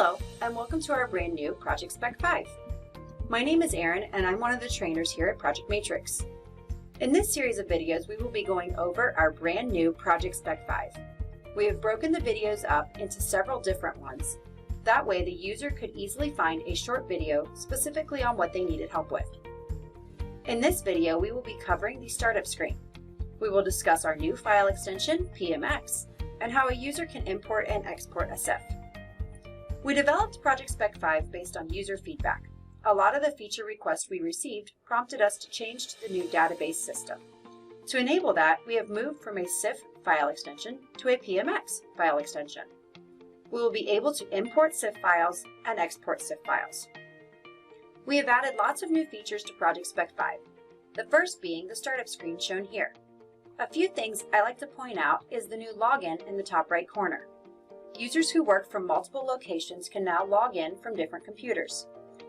Hello, and welcome to our brand new ProjectSpec5. My name is Erin, and I'm one of the trainers here at ProjectMatrix. In this series of videos, we will be going over our brand new ProjectSpec5. We have broken the videos up into several different ones. That way, the user could easily find a short video specifically on what they needed help with. In this video, we will be covering the startup screen. We will discuss our new file extension, PMX, and how a user can import and export a CIF. We developed ProjectSpec5 based on user feedback. A lot of the feature requests we received prompted us to change to the new database system. To enable that, we have moved from a CIF file extension to a PMX file extension. We will be able to import CIF files and export CIF files. We have added lots of new features to ProjectSpec5, the first being the startup screen shown here. A few things I like to point out is the new login in the top right corner. Users who work from multiple locations can now log in from different computers.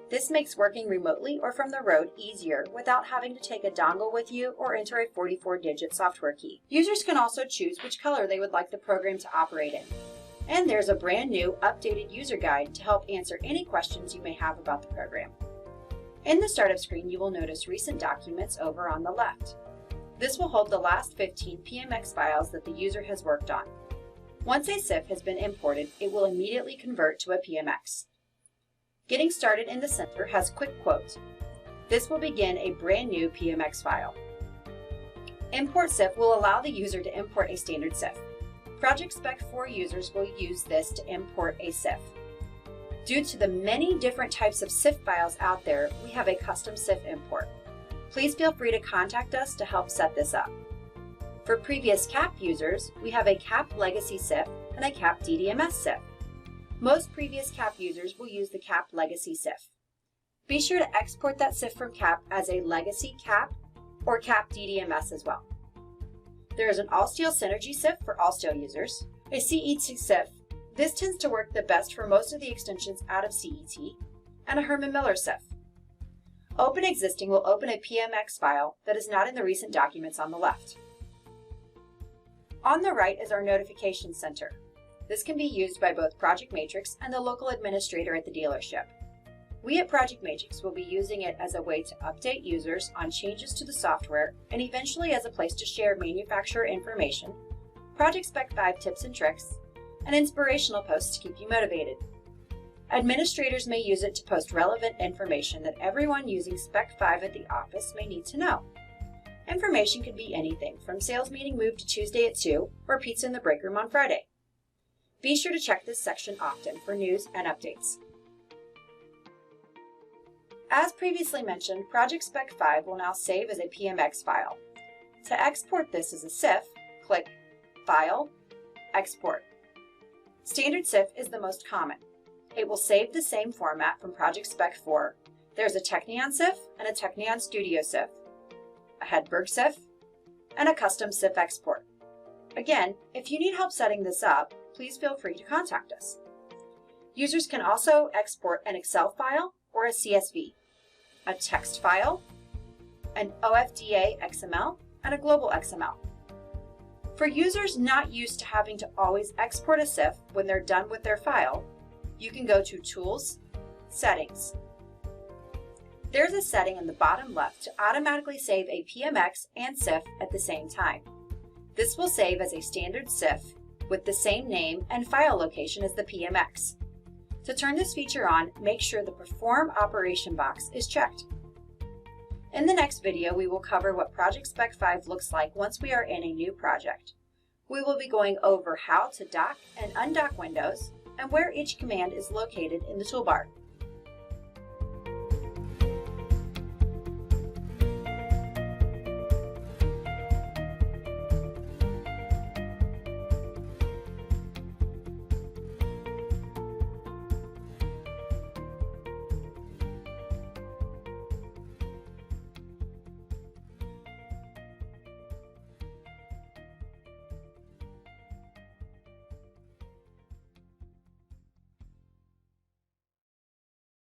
This makes working remotely or from the road easier without having to take a dongle with you or enter a 44-digit software key. Users can also choose which color they would like the program to operate in. And there's a brand new updated user guide to help answer any questions you may have about the program. In the startup screen, you will notice recent documents over on the left. This will hold the last 15 PMX files that the user has worked on. Once a CIF has been imported, it will immediately convert to a PMX. Getting started in the center has quick quotes. This will begin a brand new PMX file. Import CIF will allow the user to import a standard CIF. ProjectSpec4 users will use this to import a CIF. Due to the many different types of CIF files out there, we have a custom CIF import. Please feel free to contact us to help set this up. For previous CAP users, we have a CAP Legacy CIF and a CAP DDMS CIF. Most previous CAP users will use the CAP Legacy CIF. Be sure to export that CIF from CAP as a Legacy CAP or CAP DDMS as well. There is an All-Steel Synergy CIF for All-Steel users, a CET CIF. This tends to work the best for most of the extensions out of CET, and a Herman Miller CIF. Open Existing will open a PMX file that is not in the recent documents on the left. On the right is our notification center. This can be used by both ProjectMatrix and the local administrator at the dealership. We at ProjectMatrix will be using it as a way to update users on changes to the software and eventually as a place to share manufacturer information, ProjectSpec5 tips and tricks, and inspirational posts to keep you motivated. Administrators may use it to post relevant information that everyone using Spec5 at the office may need to know. Information could be anything from sales meeting moved to Tuesday at 2 or pizza in the break room on Friday. Be sure to check this section often for news and updates. As previously mentioned, ProjectSpec5 will now save as a PMX file. To export this as a CIF, click File, Export. Standard CIF is the most common. It will save the same format from ProjectSpec4. There's a Technion CIF and a Technion Studio CIF, a Hedberg CIF, and a custom CIF export. Again, if you need help setting this up, please feel free to contact us. Users can also export an Excel file or a CSV, a text file, an OFDA XML, and a global XML. For users not used to having to always export a CIF when they're done with their file, you can go to Tools, Settings. There's a setting in the bottom left to automatically save a PMX and CIF at the same time. This will save as a standard CIF with the same name and file location as the PMX. To turn this feature on, make sure the Perform Operation box is checked. In the next video, we will cover what ProjectSpec5 looks like once we are in a new project. We will be going over how to dock and undock windows and where each command is located in the toolbar.